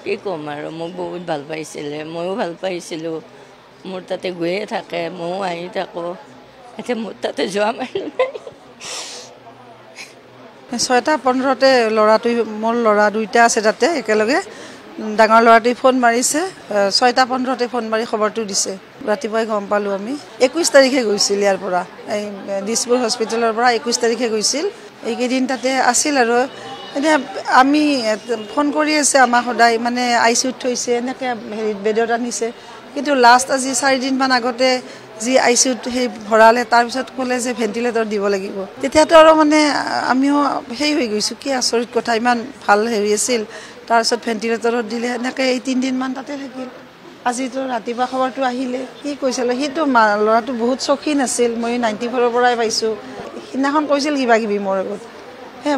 কি ক'ম আৰু মোক বহুত ভাল পাইছিলে ময়ো ভাল পাইছিলোঁ মোৰ তাতে গৈয়ে থাকে ময়ো আহি থাকোঁ এতিয়া মোৰ তাতে যোৱা মানুহ নাই 6:15তে ল'ৰাটো মোৰ ল'ৰা দুইটা আছে তাতে একেলগে ডাঙৰ ল'ৰাটোৱে ফোন মাৰিছে 6:15তে ফোন মাৰি খবৰটো দিছে ৰাতিপুৱাই গম পালোঁ আমি 21 তাৰিখে গৈছিল ইয়াৰ পৰা এই দিছপুৰ হস্পিটেলৰ পৰা 21 তাৰিখে গৈছিল এইকেইদিন তাতে আছিল আৰু এতিয়া আমি ফোন কৰি আছে আমাক সদায় মানে আইচিউত থৈছে এনেকৈ হেৰিত বেডত আনিছে কিন্তু লাষ্ট আজি 4 দিনমান আগতে যি আইচিউত সেই ভৰালে তাৰপিছত ক'লে যে ভেণ্টিলেটৰ দিব লাগিব তেতিয়াতো আৰু মানে আমিও সেই হৈ গৈছোঁ কি আচৰিত কথা ইমান ভাল হেৰি আছিল তাৰপিছত ভেণ্টিলেটৰত দিলে এনেকৈ এই 3 দিনমান তাতে থাকিল আজিতো ৰাতিপুৱা খবৰটো আহিলে কি কৈছিল সিটো ল'ৰাটো বহুত চখীন আছিল মই 94ৰ পৰাই পাইছোঁ সিদিনাখন কৈছিল কিবা কিবি মোৰ আগত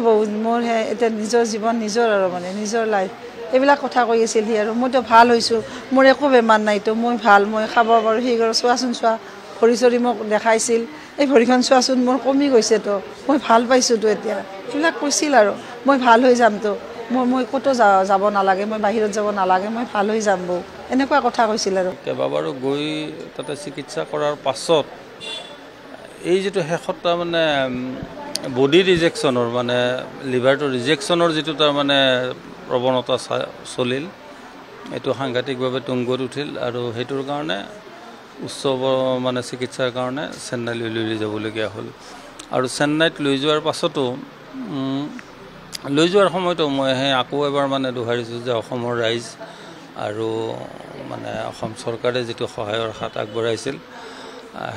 বহুত মোৰ এতিয়া নিজৰ জীৱন নিজৰ আৰু মানে নিজৰ লাইফ এইবিলাক কথা কৈ আছিল সি আৰু মইতো ভাল হৈছোঁ মোৰ একো বেমাৰ নাইতো মই ভাল মই খাব পাৰোঁ সেই কৰোঁ চোৱাচোন চোৱা ভৰি চৰি মোক দেখাইছিল এই ভৰিখন চোৱাচোন মোৰ কমি গৈছেতো মই ভাল পাইছোঁতো এতিয়া এইবিলাক কৈছিল আৰু মই ভাল হৈ যামতো মই ক'তো যাব নালাগে মই বাহিৰত যাব নালাগে মই ভাল হৈ যাম বৌ এনেকুৱা কথা কৈছিল আৰু কেইবাবাৰো গৈ তাতে চিকিৎসা কৰাৰ পাছত এই যিটো শেষত তাৰমানে বডি ৰিজেকশ্যনৰ মানে লিভাৰটো ৰিজেকশ্যনৰ যিটো তাৰমানে প্ৰৱণতা চলিল এইটো সাংঘাতিকভাৱে তুংগত উঠিল আৰু সেইটোৰ কাৰণে উচ্চ মানে চিকিৎসাৰ কাৰণে চেন্নাইলৈ লৈ যাবলগীয়া হ'ল আৰু চেন্নাইত লৈ যোৱাৰ পাছতো লৈ যোৱাৰ সময়তো মই আকৌ এবাৰ মানে দোহাৰিছোঁ যে অসমৰ ৰাইজ আৰু মানে অসম চৰকাৰে যিটো সহায়ৰ হাত আগবঢ়াইছিল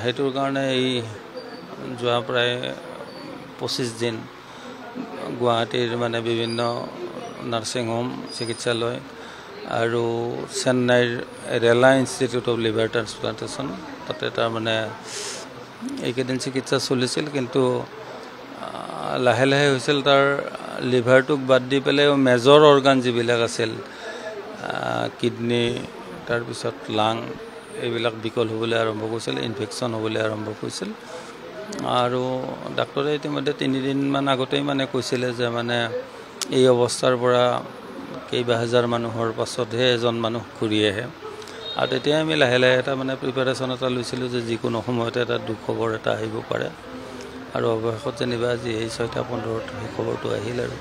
সেইটোৰ কাৰণে এই যোৱা প্ৰায় 25 দিন গুৱাহাটীৰ মানে বিভিন্ন নাৰ্ছিং হোম চিকিৎসালয় আৰু চেন্নাইৰ ৰেলা ইনষ্টিটিউট অফ লিভাৰ ট্ৰান্সপ্লান্টেশ্যন তাতে তাৰমানে এইকেইদিন চিকিৎসা চলিছিল কিন্তু লাহে লাহে হৈছিল তাৰ লিভাৰটোক বাদ দি পেলাই মেজৰ অৰ্গান যিবিলাক আছিল কিডনী তাৰপিছত লাং এইবিলাক বিকল হ'বলৈ আৰম্ভ কৰিছিল ইনফেকশ্যন হ'বলৈ আৰম্ভ কৰিছিল আৰু ডাক্তৰে ইতিমধ্যে 3 দিনমান আগতেই মানে কৈছিলে যে মানে এই অৱস্থাৰ পৰা কেইবা হাজাৰ মানুহৰ পাছতহে এজন মানুহ ঘূৰি আহে আৰু তেতিয়া আমি লাহে লাহে এটা মানে প্ৰিপাৰেশ্যন এটা লৈছিলোঁ যে যিকোনো সময়তে এটা দুখবৰ এটা আহিব পাৰে আৰু অৱশেষত যেনিবা আজি এই 6:15ত সেই খবৰটো আহিল আৰু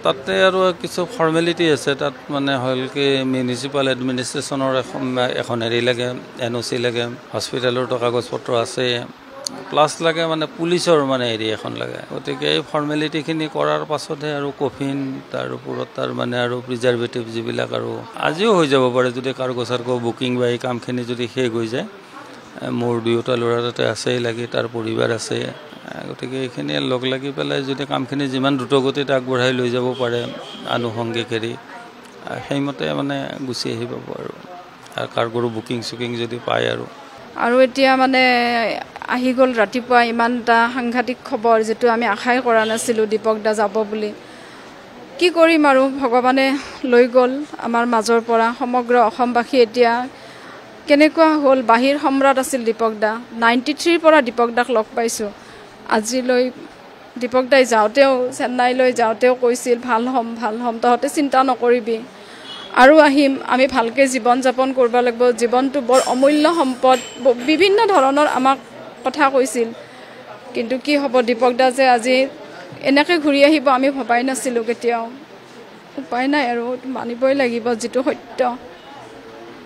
তাতে আৰু কিছু ফৰ্মেলিটি আছে তাত মানে হ'ল কি মিউনিচিপাল এডমিনিষ্ট্ৰেশ্যনৰ এখন হেৰি লাগে NOC লাগে হস্পিটেলৰতো কাগজ পত্ৰ আছে প্লাছ লাগে মানে পুলিচৰ মানে হেৰি এখন লাগে গতিকে এই ফৰ্মেলিটিখিনি কৰাৰ পাছতহে আৰু কফিন তাৰ ওপৰত তাৰ মানে আৰু প্ৰিজাৰ্ভেটিভ যিবিলাক আৰু আজিও হৈ যাব পাৰে যদি কাৰ্গো চাৰ্গো বুকিং বা এই কামখিনি যদি শেষ হৈ যায় মোৰ দুয়োটা ল'ৰা তাতে আছেই লাগি তাৰ পৰিবাৰ আছে গতিকে এইখিনি লগ লাগি পেলাই যদি কামখিনি যিমান দ্ৰুতগতিত আগবঢ়াই লৈ যাব পাৰে আনুষংগিক হেৰি সেইমতে মানে গুচি আহি পাব আৰু কাৰ্গোৰো বুকিং চুকিং যদি পায় আৰু এতিয়া মানে আহি গ'ল ৰাতিপুৱা ইমান এটা সাংঘাতিক খবৰ যিটো আমি আশাই কৰা নাছিলোঁ দীপক দা যাব বুলি কি কৰিম আৰু ভগৱানে লৈ গ'ল আমাৰ মাজৰ পৰা সমগ্ৰ অসমবাসী এতিয়া কেনেকুৱা হ'ল বাহিৰ সম্ৰাট আছিল দীপক দা 93ৰ পৰা দীপক দাক লগ পাইছোঁ আজিলৈ দীপক দাই যাওঁতেও চেন্নাইলৈ যাওঁতেও কৈছিল ভাল হ'ম তহঁতে চিন্তা নকৰিবি আৰু আহিম আমি ভালকৈ জীৱন যাপন কৰিব লাগিব জীৱনটো বৰ অমূল্য সম্পদ বিভিন্ন ধৰণৰ আমাক কথা কৈছিল কিন্তু কি হ'ব দীপক দা যে আজি এনেকৈ ঘূৰি আহিব আমি ভবাই নাছিলোঁ কেতিয়াও উপায় নাই আৰু মানিবই লাগিব যিটো সত্য